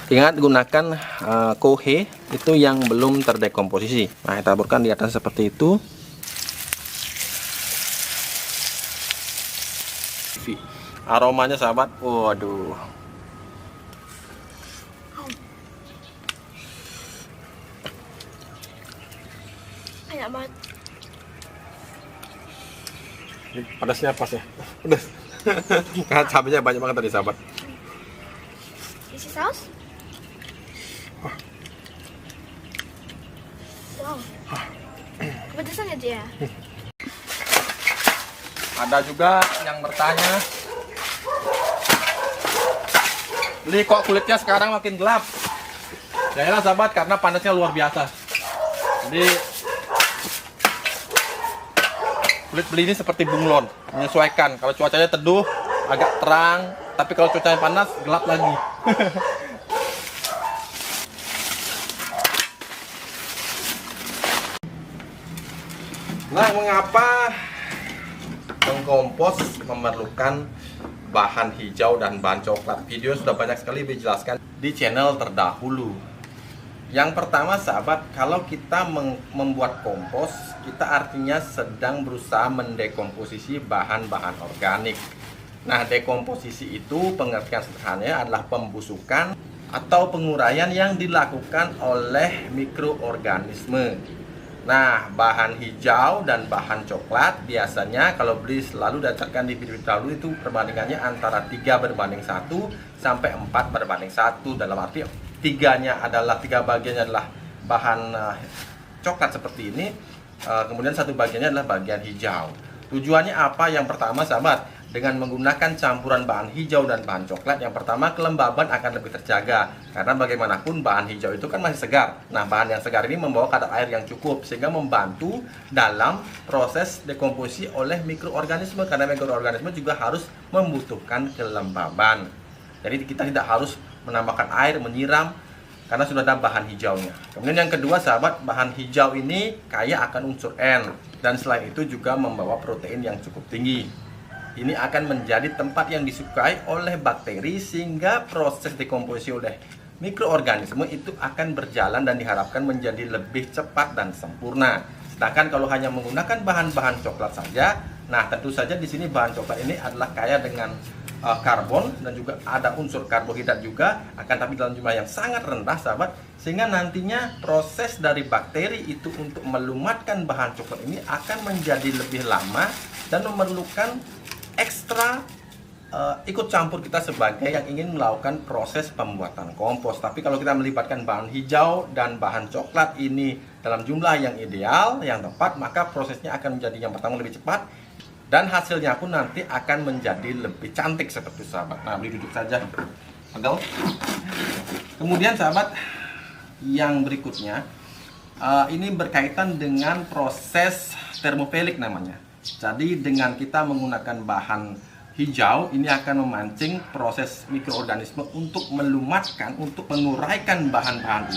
Ingat gunakan kohe itu yang belum terdekomposisi. Nah, kita taburkan di atas seperti itu. Aromanya sahabat, waduh. Enak banget. Pedasnya pas ya, pedas. Cabenya banyak banget tadi sahabat. Isi saus? Wow. Kepedesan ya dia. Ada juga yang bertanya, Li, kok kulitnya sekarang makin gelap? Yalah sahabat, karena panasnya luar biasa. Jadi kulit beli ini seperti bunglon, menyesuaikan. Kalau cuacanya teduh agak terang, tapi kalau cuacanya panas gelap lagi. Nah, mengapa mengkompos memerlukan bahan hijau dan bahan coklat? Video sudah banyak sekali dijelaskan di channel terdahulu. Yang pertama sahabat, kalau kita membuat kompos, kita artinya sedang berusaha mendekomposisi bahan-bahan organik. Nah, dekomposisi itu pengertian sederhananya adalah pembusukan atau penguraian yang dilakukan oleh mikroorganisme. Nah, bahan hijau dan bahan coklat biasanya kalau beli selalu didasarkan di video dahulu itu perbandingannya antara 3:1 sampai 4:1. Dalam arti 3 bagiannya adalah bahan coklat seperti ini, kemudian 1 bagiannya adalah bagian hijau. Tujuannya apa? Yang pertama sahabat, dengan menggunakan campuran bahan hijau dan bahan coklat, yang pertama kelembaban akan lebih terjaga, karena bagaimanapun bahan hijau itu kan masih segar. Nah, bahan yang segar ini membawa kadar air yang cukup sehingga membantu dalam proses dekomposisi oleh mikroorganisme, karena mikroorganisme juga harus membutuhkan kelembaban. Jadi kita tidak harus menambahkan air, menyiram, karena sudah ada bahan hijaunya. Kemudian yang kedua sahabat, bahan hijau ini kaya akan unsur N, dan selain itu juga membawa protein yang cukup tinggi. Ini akan menjadi tempat yang disukai oleh bakteri sehingga proses dekomposisi oleh mikroorganisme itu akan berjalan dan diharapkan menjadi lebih cepat dan sempurna. Sedangkan kalau hanya menggunakan bahan-bahan coklat saja, nah tentu saja di sini bahan coklat ini adalah kaya dengan karbon dan juga ada unsur karbohidrat juga, akan tapi dalam jumlah yang sangat rendah sahabat, sehingga nantinya proses dari bakteri itu untuk melumatkan bahan coklat ini akan menjadi lebih lama dan memerlukan ekstra ikut campur kita sebagai yang ingin melakukan proses pembuatan kompos. Tapi kalau kita melibatkan bahan hijau dan bahan coklat ini dalam jumlah yang ideal, yang tepat, maka prosesnya akan menjadi yang pertama lebih cepat, dan hasilnya pun nanti akan menjadi lebih cantik seperti sahabat. Nah, beli duduk saja, pegel. Kemudian sahabat, yang berikutnya ini berkaitan dengan proses termofilik namanya. Jadi dengan kita menggunakan bahan hijau, ini akan memancing proses mikroorganisme untuk melumatkan, untuk menguraikan bahan-bahan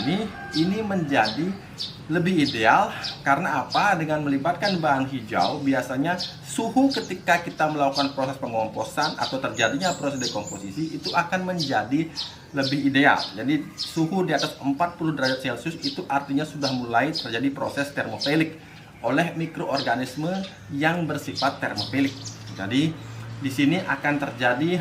ini menjadi lebih ideal. Karena apa? Dengan melibatkan bahan hijau, biasanya suhu ketika kita melakukan proses pengomposan atau terjadinya proses dekomposisi itu akan menjadi lebih ideal. Jadi suhu di atas 40 derajat Celcius itu artinya sudah mulai terjadi proses termofilik oleh mikroorganisme yang bersifat termofilik. Jadi di sini akan terjadi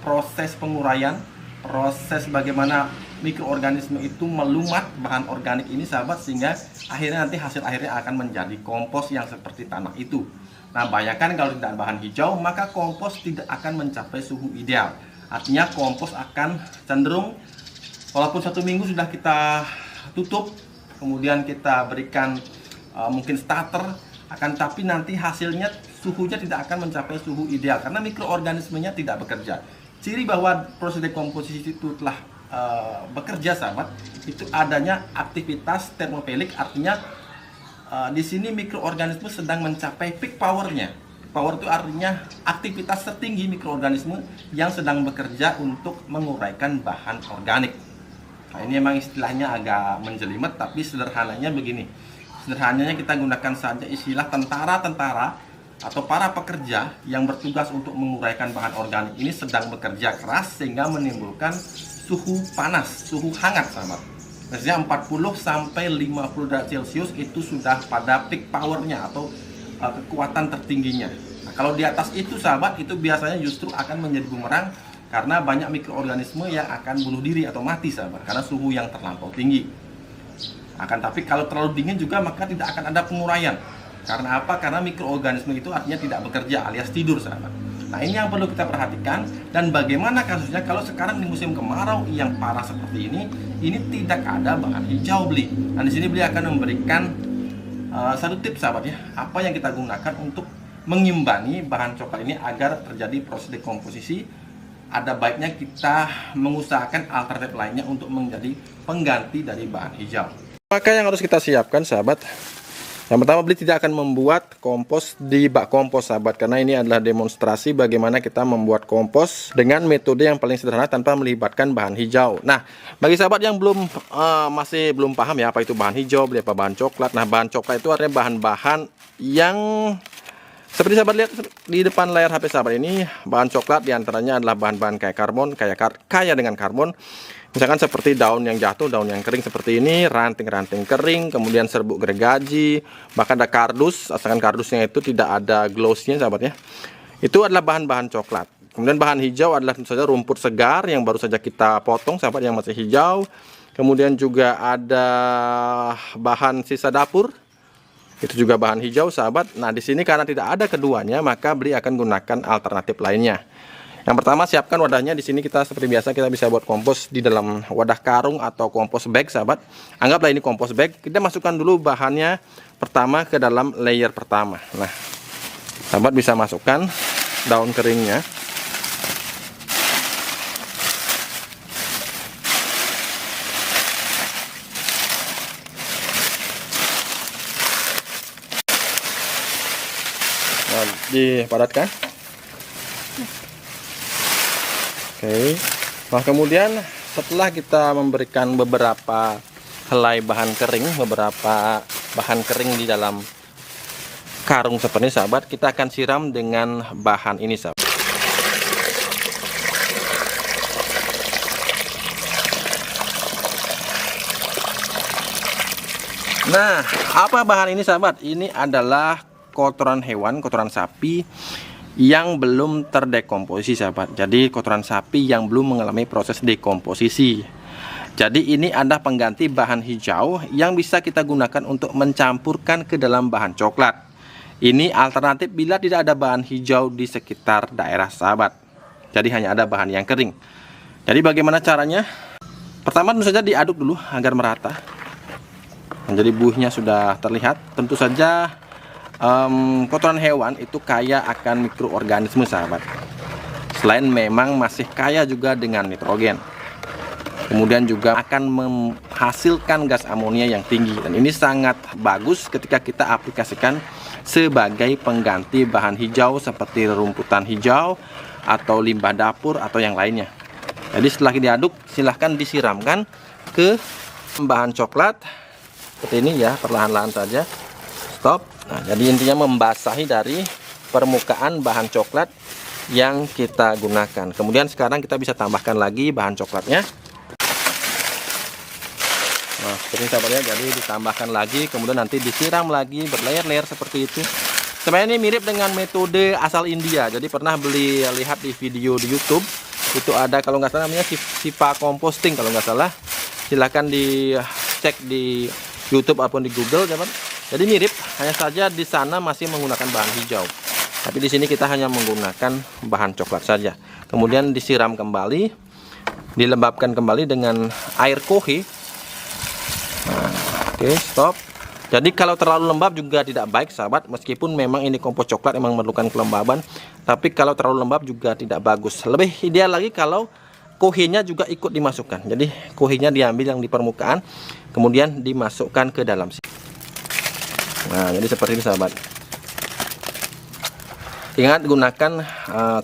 proses penguraian, proses bagaimana mikroorganisme itu melumat bahan organik ini sahabat, sehingga akhirnya nanti hasil akhirnya akan menjadi kompos yang seperti tanah itu. Nah, bayangkan kalau tidak bahan hijau, maka kompos tidak akan mencapai suhu ideal. Artinya kompos akan cenderung, walaupun 1 minggu sudah kita tutup, kemudian kita berikan mungkin starter, akan tapi nanti hasilnya suhunya tidak akan mencapai suhu ideal karena mikroorganismenya tidak bekerja. Ciri bahwa proses dekomposisi itu telah bekerja sahabat, itu adanya aktivitas termofilik, artinya di sini mikroorganisme sedang mencapai peak powernya. Power itu artinya aktivitas tertinggi mikroorganisme yang sedang bekerja untuk menguraikan bahan organik. Nah, ini memang istilahnya agak menjelimet, tapi sederhananya begini. Sederhananya kita gunakan saja istilah tentara-tentara atau para pekerja yang bertugas untuk menguraikan bahan organik ini sedang bekerja keras sehingga menimbulkan suhu panas, suhu hangat sahabat. Biasanya 40 sampai 50 derajat Celcius itu sudah pada peak powernya atau kekuatan tertingginya. Nah, kalau di atas itu sahabat, itu biasanya justru akan menjadi bumerang karena banyak mikroorganisme yang akan bunuh diri atau mati sahabat karena suhu yang terlampau tinggi. Akan tapi kalau terlalu dingin juga maka tidak akan ada penguraian. Karena apa? Karena mikroorganisme itu artinya tidak bekerja alias tidur sahabat. Nah ini yang perlu kita perhatikan. Dan bagaimana kasusnya kalau sekarang di musim kemarau yang parah seperti ini tidak ada bahan hijau beli. Nah di sini beli akan memberikan satu tips sahabat ya, apa yang kita gunakan untuk mengimbangi bahan coklat ini agar terjadi proses dekomposisi. Ada baiknya kita mengusahakan alternatif lainnya untuk menjadi pengganti dari bahan hijau. Maka yang harus kita siapkan sahabat, yang pertama beli tidak akan membuat kompos di bak kompos sahabat, karena ini adalah demonstrasi bagaimana kita membuat kompos dengan metode yang paling sederhana tanpa melibatkan bahan hijau. Nah bagi sahabat yang masih belum paham ya apa itu bahan hijau, beli apa bahan coklat. Nah bahan coklat itu artinya bahan-bahan yang seperti sahabat lihat di depan layar HP sahabat ini, bahan coklat diantaranya adalah bahan-bahan kayak karbon, kaya dengan karbon. Misalkan seperti daun yang jatuh, daun yang kering seperti ini, ranting-ranting kering, kemudian serbuk gergaji, bahkan ada kardus, asalkan kardusnya itu tidak ada glossnya sahabat ya. Itu adalah bahan-bahan coklat. Kemudian bahan hijau adalah tentu saja rumput segar yang baru saja kita potong sahabat yang masih hijau. Kemudian juga ada bahan sisa dapur. Itu juga bahan hijau sahabat. Nah di sini karena tidak ada keduanya maka beli akan gunakan alternatif lainnya. Yang pertama siapkan wadahnya. Di sini kita seperti biasa kita bisa buat kompos di dalam wadah karung atau kompos bag sahabat. Anggaplah ini kompos bag. Kita masukkan dulu bahannya pertama ke dalam layer pertama. Nah sahabat bisa masukkan daun keringnya. Nah, dipadatkan. Oke. Nah kemudian setelah kita memberikan beberapa helai bahan kering, beberapa bahan kering di dalam karung seperti ini sahabat, kita akan siram dengan bahan ini sahabat. Nah apa bahan ini sahabat? Ini adalah kotoran hewan, kotoran sapi yang belum terdekomposisi sahabat. Jadi kotoran sapi yang belum mengalami proses dekomposisi. Jadi ini ada pengganti bahan hijau yang bisa kita gunakan untuk mencampurkan ke dalam bahan coklat. Ini alternatif bila tidak ada bahan hijau di sekitar daerah sahabat. Jadi hanya ada bahan yang kering. Jadi bagaimana caranya? Pertama tentu saja diaduk dulu agar merata. Jadi buihnya sudah terlihat. Tentu saja kotoran hewan itu kaya akan mikroorganisme sahabat. Selain memang masih kaya juga dengan nitrogen. Kemudian juga akan menghasilkan gas amonia yang tinggi. Dan ini sangat bagus ketika kita aplikasikan sebagai pengganti bahan hijau seperti rumputan hijau atau limbah dapur atau yang lainnya. Jadi setelah diaduk silahkan disiramkan ke bahan coklat seperti ini ya, perlahan-lahan saja. Stop. Nah, jadi intinya membasahi dari permukaan bahan coklat yang kita gunakan. Kemudian sekarang kita bisa tambahkan lagi bahan coklatnya. Nah, seperti ini sahabatnya, jadi ditambahkan lagi, kemudian nanti disiram lagi berlayer-layer seperti itu. Sebenarnya ini mirip dengan metode asal India. Jadi pernah beli lihat di video di YouTube, itu ada kalau nggak salah namanya Sipa Composting kalau nggak salah. Silahkan dicek di YouTube ataupun di Google, teman. Jadi mirip, hanya saja di sana masih menggunakan bahan hijau. Tapi di sini kita hanya menggunakan bahan coklat saja. Kemudian disiram kembali, dilembabkan kembali dengan air kohe. Nah, oke, stop. Jadi kalau terlalu lembab juga tidak baik sahabat. Meskipun memang ini kompos coklat memang memerlukan kelembaban, tapi kalau terlalu lembab juga tidak bagus. Lebih ideal lagi kalau kohenya juga ikut dimasukkan. Jadi kohenya diambil yang di permukaan, kemudian dimasukkan ke dalam sini. Nah, jadi seperti ini sahabat. Ingat gunakan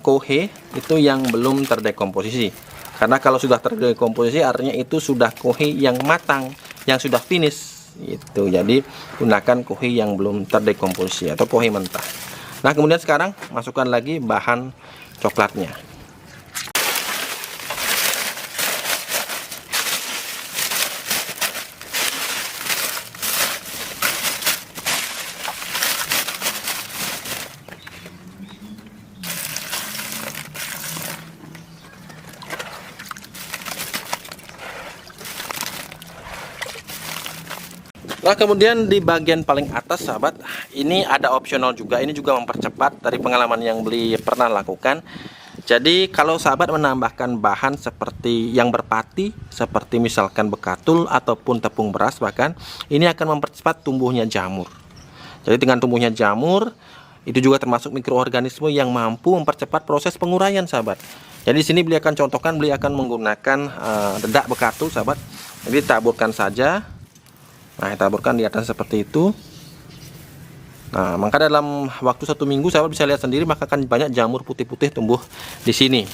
kohe itu yang belum terdekomposisi. Karena kalau sudah terdekomposisi artinya itu sudah kohe yang matang, yang sudah finish. Itu. Jadi gunakan kohe yang belum terdekomposisi atau kohe mentah. Nah, kemudian sekarang masukkan lagi bahan coklatnya. Nah, kemudian di bagian paling atas sahabat, ini ada opsional juga. Ini juga mempercepat dari pengalaman yang beli pernah lakukan. Jadi kalau sahabat menambahkan bahan seperti yang berpati, seperti misalkan bekatul ataupun tepung beras bahkan, ini akan mempercepat tumbuhnya jamur. Jadi dengan tumbuhnya jamur, itu juga termasuk mikroorganisme yang mampu mempercepat proses penguraian sahabat. Jadi di sini beli akan contohkan, beli akan menggunakan dedak bekatul sahabat. Jadi taburkan saja. Nah, taburkan di atas seperti itu. Nah, maka dalam waktu 1 minggu sahabat bisa lihat sendiri, maka akan banyak jamur putih-putih tumbuh di sini.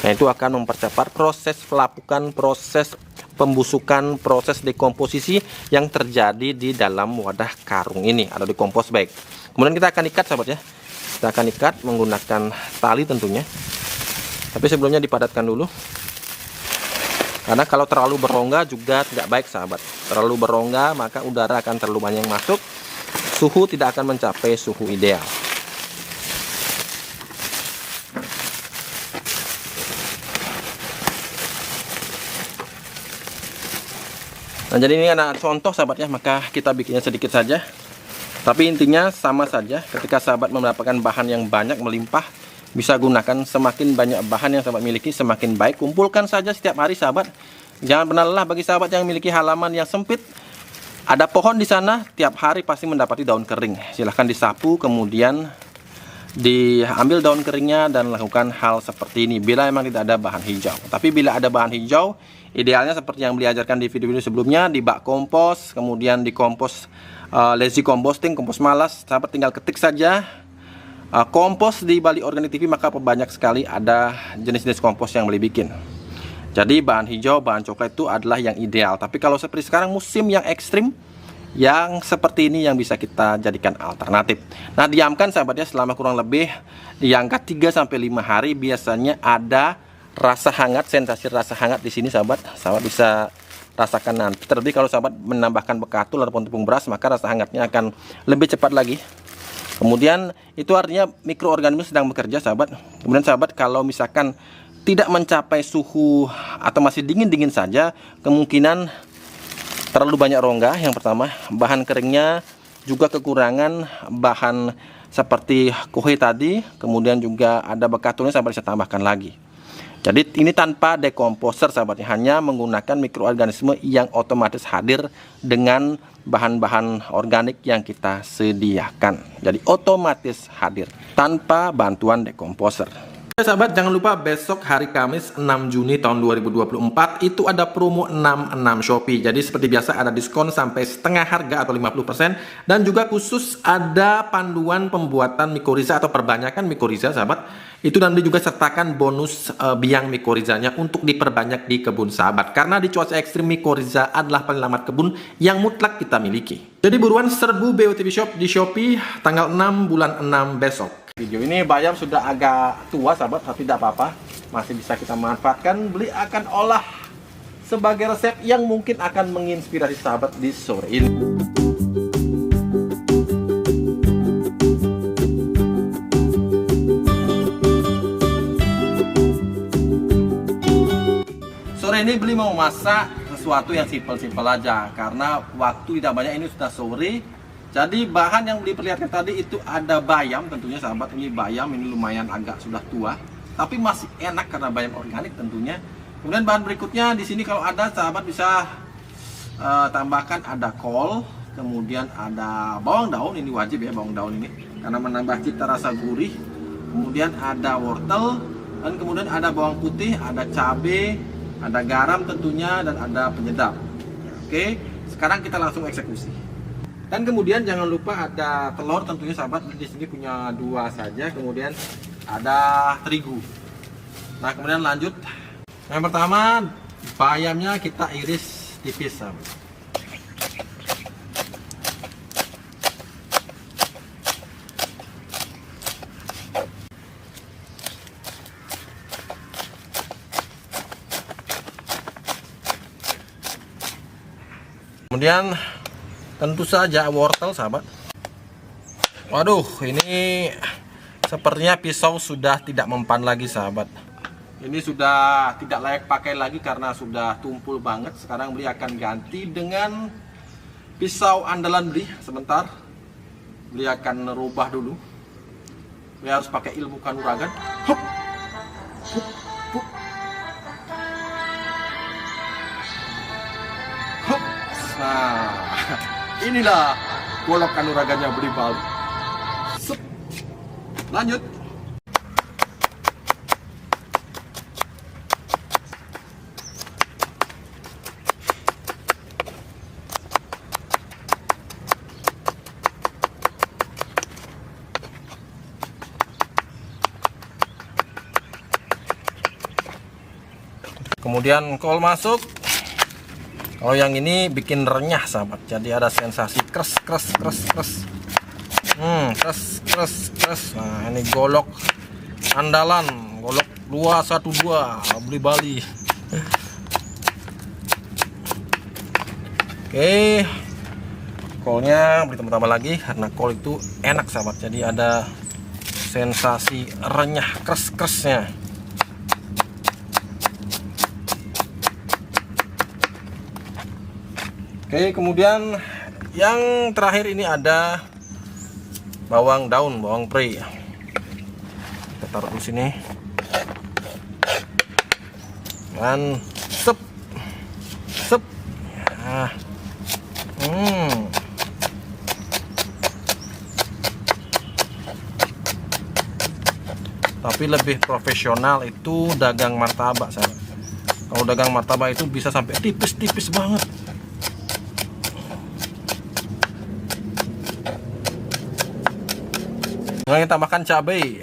Nah, itu akan mempercepat proses pelapukan, proses pembusukan, proses dekomposisi yang terjadi di dalam wadah karung ini atau di kompos bag. Kemudian kita akan ikat sahabat ya. Kita akan ikat menggunakan tali tentunya. Tapi sebelumnya dipadatkan dulu. Karena kalau terlalu berongga juga tidak baik sahabat. Terlalu berongga maka udara akan terlalu banyak masuk. Suhu tidak akan mencapai suhu ideal. Nah, jadi ini ada contoh sahabat ya, maka kita bikinnya sedikit saja. Tapi intinya sama saja, ketika sahabat mendapatkan bahan yang banyak melimpah, bisa gunakan semakin banyak bahan yang sahabat miliki semakin baik. Kumpulkan saja setiap hari sahabat. Jangan pernah lelah bagi sahabat yang memiliki halaman yang sempit. Ada pohon di sana, tiap hari pasti mendapati daun kering. Silahkan disapu, kemudian diambil daun keringnya dan lakukan hal seperti ini bila memang tidak ada bahan hijau. Tapi bila ada bahan hijau, idealnya seperti yang beliau ajarkan di video-video sebelumnya, di bak kompos, kemudian di kompos lazy composting, kompos malas, sahabat tinggal ketik saja kompos di Bali Organik TV, maka banyak sekali ada jenis-jenis kompos yang beli bikin. Jadi bahan hijau, bahan coklat itu adalah yang ideal. Tapi kalau seperti sekarang musim yang ekstrim, yang seperti ini yang bisa kita jadikan alternatif. Nah, diamkan sahabatnya selama kurang lebih di angka 3-5 hari, biasanya ada rasa hangat, sensasi rasa hangat di sini sahabat. Sahabat bisa rasakan nanti. Terlebih kalau sahabat menambahkan bekatul ataupun tepung beras, maka rasa hangatnya akan lebih cepat lagi. Kemudian itu artinya mikroorganisme sedang bekerja sahabat. Kemudian sahabat kalau misalkan tidak mencapai suhu atau masih dingin-dingin saja, kemungkinan terlalu banyak rongga. Yang pertama, bahan keringnya juga kekurangan bahan seperti kuhe tadi. Kemudian juga ada bekatulnya, sahabat bisa tambahkan lagi. Jadi ini tanpa dekomposer sahabatnya, hanya menggunakan mikroorganisme yang otomatis hadir dengan bahan-bahan organik yang kita sediakan. Jadi otomatis hadir tanpa bantuan dekomposer. Sahabat, jangan lupa besok hari Kamis 6 Juni tahun 2024 itu ada promo 66 Shopee. Jadi seperti biasa ada diskon sampai setengah harga atau 50%, dan juga khusus ada panduan pembuatan mikoriza atau perbanyakan mikoriza sahabat. Itu nanti juga sertakan bonus biang mikorizanya untuk diperbanyak di kebun sahabat. Karena di cuaca ekstrim, mikoriza adalah penyelamat kebun yang mutlak kita miliki. Jadi buruan serbu BOTB Shop di Shopee tanggal 6 bulan 6 besok. Video ini bayam sudah agak tua sahabat, tapi tidak apa-apa, masih bisa kita manfaatkan. Beli akan olah sebagai resep yang mungkin akan menginspirasi sahabat di sore ini. Sore ini beli mau masak sesuatu yang simpel-simpel aja, karena waktu tidak banyak, ini sudah sore. Jadi bahan yang diperlihatkan tadi itu ada bayam tentunya sahabat. Ini bayam, ini lumayan agak sudah tua, tapi masih enak karena bayam organik tentunya. Kemudian bahan berikutnya di sini kalau ada sahabat bisa tambahkan ada kol, kemudian ada bawang daun, ini wajib ya bawang daun ini karena menambah cita rasa gurih. Kemudian ada wortel, dan kemudian ada bawang putih, ada cabai, ada garam tentunya, dan ada penyedap. Oke, sekarang kita langsung eksekusi. Dan kemudian jangan lupa ada telur tentunya sahabat. Di sini punya 2 saja. Kemudian ada terigu. Nah, kemudian lanjut. Yang pertama, bayamnya kita iris tipis sahabat. Kemudian tentu saja wortel, sahabat. Waduh, ini sepertinya pisau sudah tidak mempan lagi, sahabat. Ini sudah tidak layak pakai lagi karena sudah tumpul banget. Sekarang Beli akan ganti dengan pisau andalan Beli. Sebentar, Beli akan rubah dulu. Beli harus pakai ilmu kanuragan. Hup, hup, hup. Hup. Nah, inilah golok kanuragannya Beli Bali. Sup. Lanjut. Kemudian kol masuk. Kalau yang ini bikin renyah, sahabat. Jadi ada sensasi kres. Kres. Nah, ini golok andalan, golok 212 Beli Bali. Oke. Kolnya Beli tambah lagi karena kol itu enak, sahabat. Jadi ada sensasi renyah kresnya. Oke, kemudian yang terakhir ini ada bawang daun, bawang pre. Kita taruh di sini. Dan sep. Nah. Tapi lebih profesional itu dagang martabak, sahabat. Kalau dagang martabak itu bisa sampai tipis banget. Kemudian kita tambahkan cabai.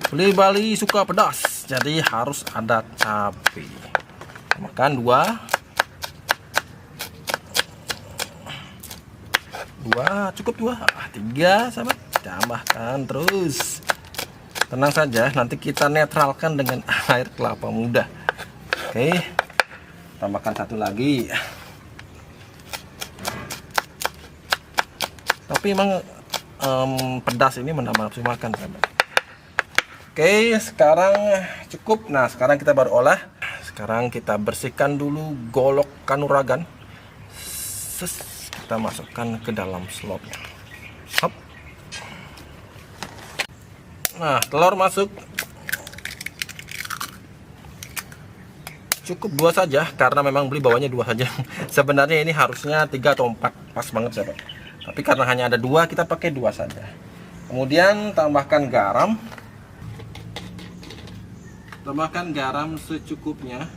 Beli Bali suka pedas, jadi harus ada cabai. Tambahkan 2, cukup 2, 3, sahabat. Tambahkan terus. Tenang saja, nanti kita netralkan dengan air kelapa muda. Oke, tambahkan 1 lagi. Tapi emang pedas ini menambah nafsu makan, sahabat. Oke, sekarang cukup. Nah, sekarang kita baru olah. Sekarang kita bersihkan dulu golok kanuragan. Kita masukkan ke dalam slotnya. Hop. Nah, telur masuk. Cukup 2 saja karena memang Beli bawanya 2 saja. Sebenarnya ini harusnya 3 atau 4, pas banget, sahabat. Tapi karena hanya ada 2, kita pakai 2 saja. Kemudian tambahkan garam. Tambahkan garam secukupnya.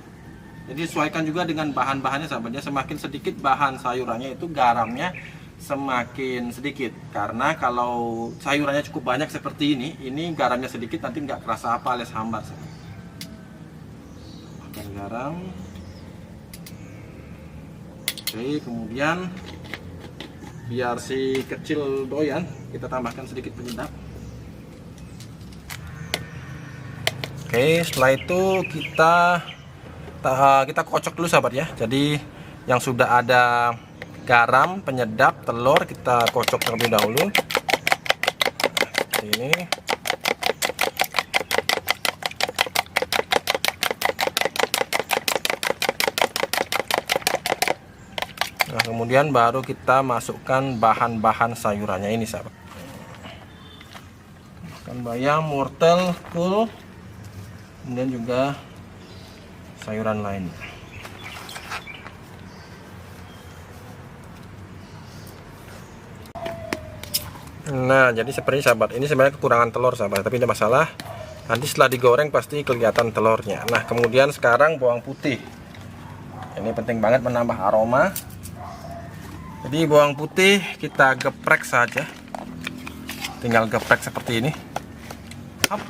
Jadi sesuaikan juga dengan bahan-bahannya, sahabatnya. Semakin sedikit bahan sayurannya itu garamnya semakin sedikit. Karena kalau sayurannya cukup banyak seperti ini garamnya sedikit nanti nggak kerasa apa alias hambar, sahabat. Tambahkan garam. Oke, kemudian biar si kecil doyan, kita tambahkan sedikit penyedap. Oke, setelah itu kita kocok dulu, sahabat ya. Jadi yang sudah ada garam, penyedap, telur kita kocok terlebih dahulu. Seperti ini. Nah, kemudian baru kita masukkan bahan-bahan sayurannya ini, sahabat. Masukkan bayam, wortel, kol, kemudian juga sayuran lain. Nah, jadi seperti sahabat, ini sebenarnya kekurangan telur, sahabat, tapi tidak masalah. Nanti setelah digoreng pasti kelihatan telurnya. Nah, kemudian sekarang bawang putih. Ini penting banget menambah aroma. Jadi bawang putih kita geprek saja. Tinggal geprek seperti ini. Hop.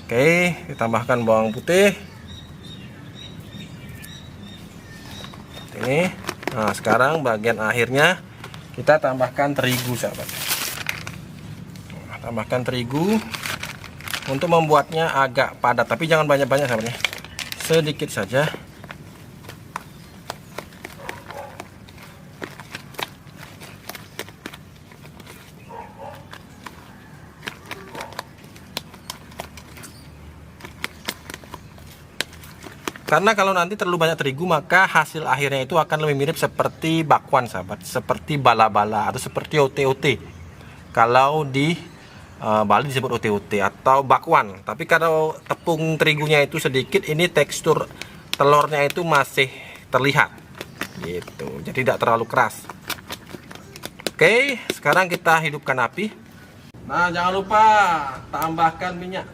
Oke, ditambahkan bawang putih. Ini. Nah, sekarang bagian akhirnya kita tambahkan terigu, sahabat. Nah, tambahkan terigu untuk membuatnya agak padat, tapi jangan banyak-banyak, sahabatnya. Sedikit saja. Karena kalau nanti terlalu banyak terigu, maka hasil akhirnya itu akan lebih mirip seperti bakwan, sahabat, seperti bala-bala atau seperti ote-ote. Kalau di Bali disebut ote-ote atau bakwan. Tapi kalau tepung terigunya itu sedikit, ini tekstur telurnya itu masih terlihat gitu, jadi tidak terlalu keras. Oke, sekarang kita hidupkan api. Nah, jangan lupa tambahkan minyak.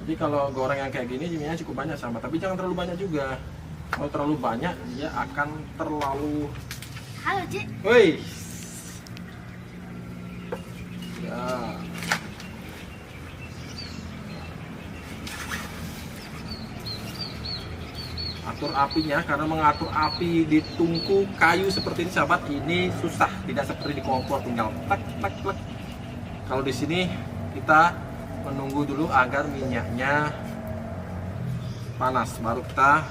Jadi kalau goreng yang kayak gini minyaknya cukup banyak, sahabat, tapi jangan terlalu banyak juga. Kalau terlalu banyak dia akan terlalu. Halo, Cik. Woi. Ya. Atur apinya, karena mengatur api di tungku kayu seperti ini, sahabat, ini susah, tidak seperti di kompor tinggal tek tek tek. Kalau di sini kita menunggu dulu agar minyaknya panas, baru kita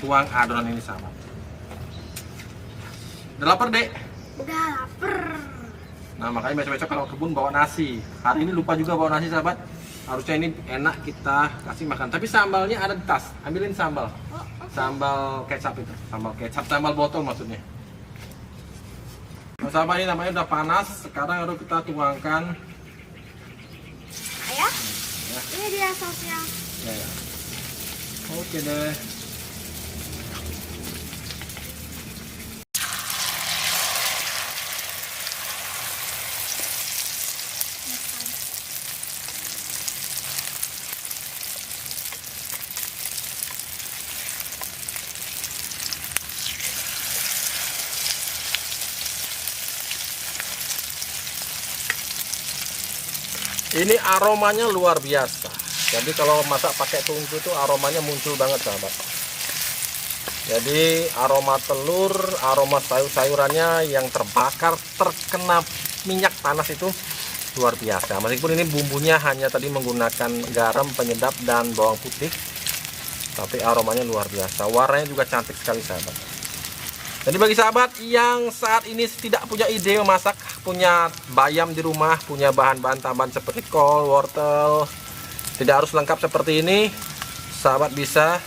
tuang adonan ini, sahabat. Udah lapar, Dek? Udah lapar. Nah, makanya besok-besok kalau kebun bawa nasi. Hari ini lupa juga bawa nasi, sahabat. Harusnya ini enak kita kasih makan. Tapi sambalnya ada di tas. Ambilin sambal. Oh, okay. Sambal kecap itu. Sambal kecap, sambal botol maksudnya. Nah, sahabat, ini namanya udah panas. Sekarang baru kita tuangkan. Ayah, Ya, ini dia sausnya. ya. Oke deh. Ini aromanya luar biasa. Jadi kalau masak pakai tungku itu aromanya muncul banget, sahabat. Jadi aroma telur, aroma sayur-sayurannya yang terbakar terkena minyak panas itu luar biasa. Meskipun ini bumbunya hanya tadi menggunakan garam, penyedap, dan bawang putih, tapi aromanya luar biasa. Warnanya juga cantik sekali, sahabat. Jadi bagi sahabat yang saat ini tidak punya ide memasak, punya bayam di rumah, punya bahan-bahan tambahan seperti kol, wortel, tidak harus lengkap seperti ini, sahabat bisa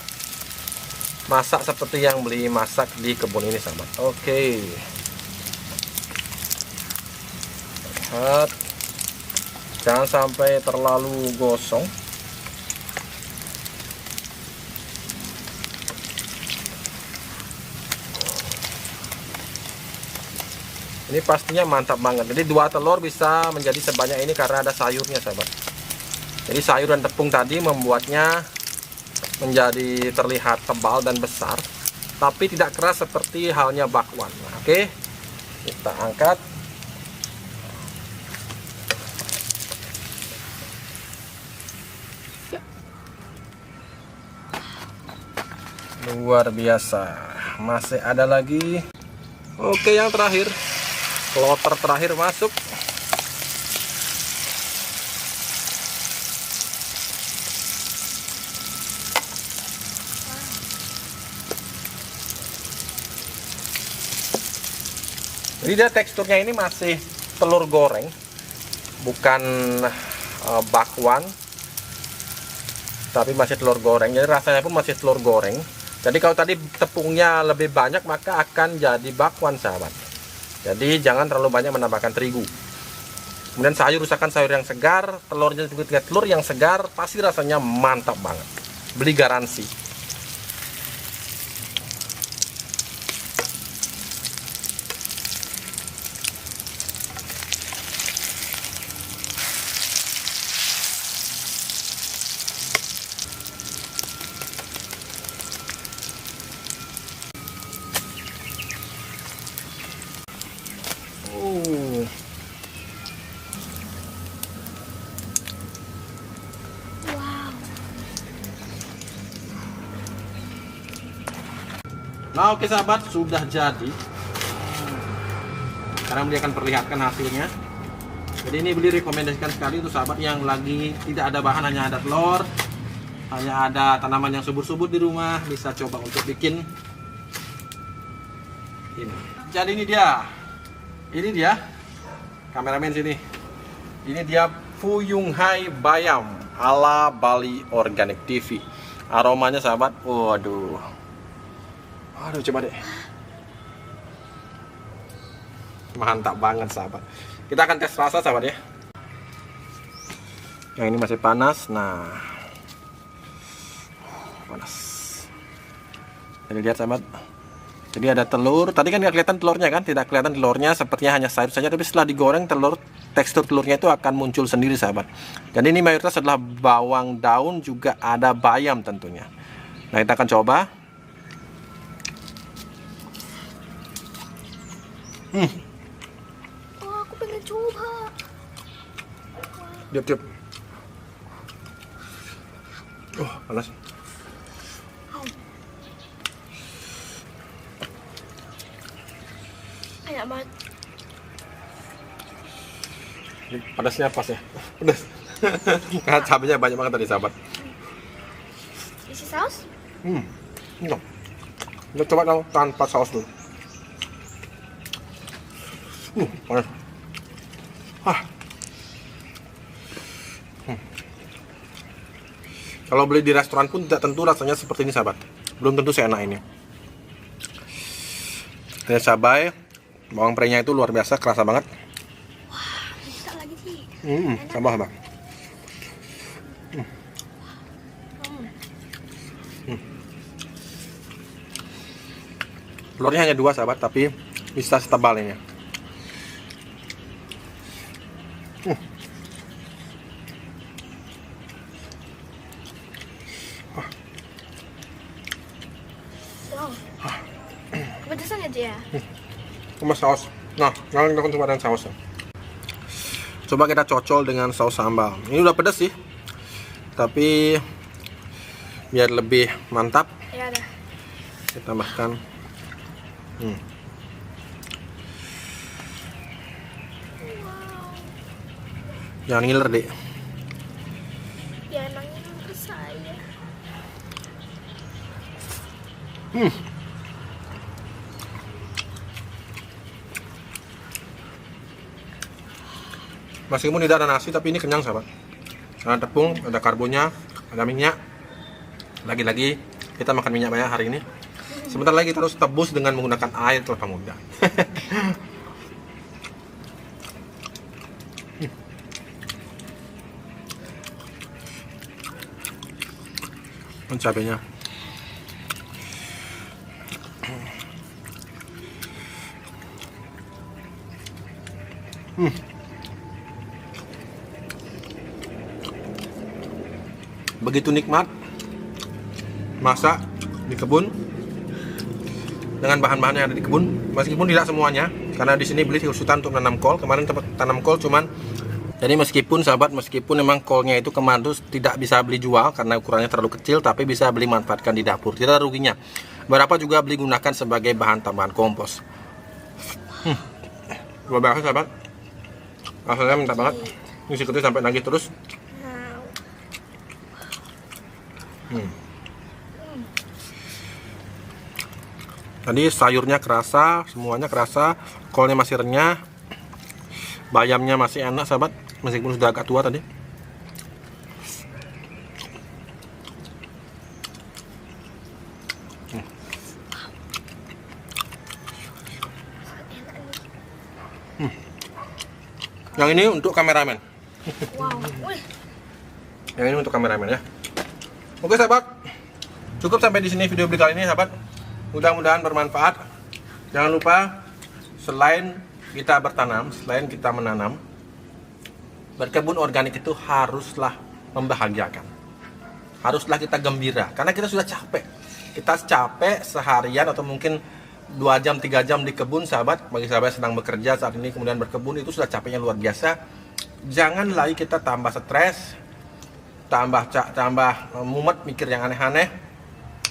masak seperti yang beli masak di kebun ini, sahabat. Oke. Lihat. Jangan sampai terlalu gosong. Ini pastinya mantap banget. Jadi 2 telur bisa menjadi sebanyak ini karena ada sayurnya, sahabat. Jadi sayur dan tepung tadi membuatnya menjadi terlihat tebal dan besar, tapi tidak keras seperti halnya bakwan. Nah, oke, kita angkat. Luar biasa. Masih ada lagi. Oke, yang terakhir. Kloter terakhir masuk. Jadi dia teksturnya ini masih telur goreng, bukan bakwan, tapi masih telur goreng. Jadi rasanya pun masih telur goreng. Jadi kalau tadi tepungnya lebih banyak maka akan jadi bakwan, sahabat. Jadi jangan terlalu banyak menambahkan terigu. Kemudian sayur, usahakan sayur yang segar, telurnya juga telur yang segar, pasti rasanya mantap banget. Beli garansi. Wow. Nah, oke sahabat, sudah jadi. Sekarang Beli akan perlihatkan hasilnya. Jadi ini Beli rekomendasikan sekali untuk sahabat yang lagi tidak ada bahan, hanya ada telur, hanya ada tanaman yang subur-subur di rumah, bisa coba untuk bikin ini. Jadi ini dia kameramen sini. Ini dia Fuyung Hai Bayam. ala Bali Organic TV. Aromanya sahabat, waduh. Aduh, coba deh. Mantap banget sahabat. Kita akan tes rasa sahabat ya. Yang ini masih panas. Nah, panas. Jadi lihat sahabat. Jadi ada telur. Tadi kan nggak kelihatan telurnya kan? Tidak kelihatan telurnya. Sepertinya hanya sayur saja. Tapi setelah digoreng telur, tekstur telurnya itu akan muncul sendiri sahabat. Dan ini mayoritas adalah bawang daun, juga ada bayam tentunya. Nah, kita akan coba. Oh, aku pengen coba. Diap. Panas. Enak banget. Ini pedasnya pas ya. Pedas. Karena cabenya banyak banget tadi sahabat. Isi saus? Enggak. Kita coba dong tanpa saus dulu. Panas. Kalau beli di restoran pun tidak tentu rasanya seperti ini sahabat. Belum tentu seenak ini. Ada cabai, bawang prenya itu luar biasa, kerasa banget. Wah, bisa lagi sih. Tambah bang. Telurnya hanya 2 sahabat, tapi bisa setebal ini. Wow. Kepedesan ya, dia? Sama saus. Nah, sekarang kita coba dengan sausnya. Coba kita cocol dengan saus sambal. Ini udah pedas sih, tapi biar lebih mantap, Ya udah. kita tambahkan. Wow. Jangan ngiler deh. Ya emangnya ke saya. Meskipun tidak ada nasi, tapi ini kenyang sahabat. Ada tepung, ada karbonnya, ada minyak. Lagi-lagi kita makan minyak banyak hari ini. Sebentar lagi kita harus tebus dengan menggunakan air kelapa muda. Cabenya. Begitu nikmat masak di kebun dengan bahan-bahan yang ada di kebun, meskipun tidak semuanya, karena di sini beli husutan untuk menanam kol. Kemarin tempat tanam kol cuman, jadi meskipun sahabat, meskipun memang kolnya itu kemarin tuh tidak bisa beli jual karena ukurannya terlalu kecil, tapi bisa beli manfaatkan di dapur, tidak ada ruginya. Berapa juga beli gunakan sebagai bahan tambahan kompos. Luar biasa sahabat, rasanya mantap banget. Ini sikutnya sampai nagih terus. Tadi sayurnya kerasa, semuanya kerasa, kolnya masih renyah, bayamnya masih enak sahabat, meskipun sudah agak tua tadi. Yang ini untuk kameramen. Wow. Wih. Yang ini untuk kameramen ya. Oke sahabat, cukup sampai di sini video beli kali ini sahabat. Mudah-mudahan bermanfaat. Jangan lupa, selain kita bertanam, selain kita menanam, berkebun organik itu haruslah membahagiakan. Haruslah kita gembira, karena kita sudah capek. Kita capek seharian atau mungkin 2 jam, 3 jam di kebun sahabat. Bagi sahabat yang sedang bekerja saat ini kemudian berkebun, itu sudah capeknya luar biasa. Jangan lagi kita tambah stres, tambah mumet mikir yang aneh-aneh.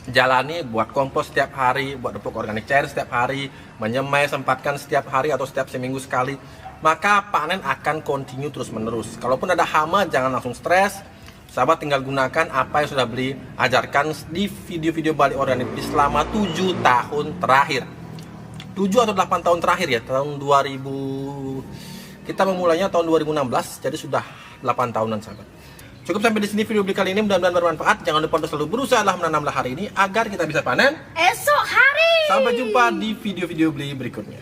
Jalani, buat kompos setiap hari, buat pupuk organik cair setiap hari, menyemai sempatkan setiap hari atau setiap seminggu sekali, maka panen akan continue terus menerus. Kalaupun ada hama, jangan langsung stres. Sahabat tinggal gunakan apa yang sudah beli ajarkan di video-video Bali Organic selama 7 tahun terakhir. 7 atau 8 tahun terakhir ya, tahun 2000 kita memulainya tahun 2016, jadi sudah 8 tahunan sahabat. Cukup sampai di sini video beli kali ini, mudah-mudahan bermanfaat. Jangan lupa untuk selalu berusaha menanamlah hari ini agar kita bisa panen Esok hari. Sampai jumpa di video-video beli berikutnya.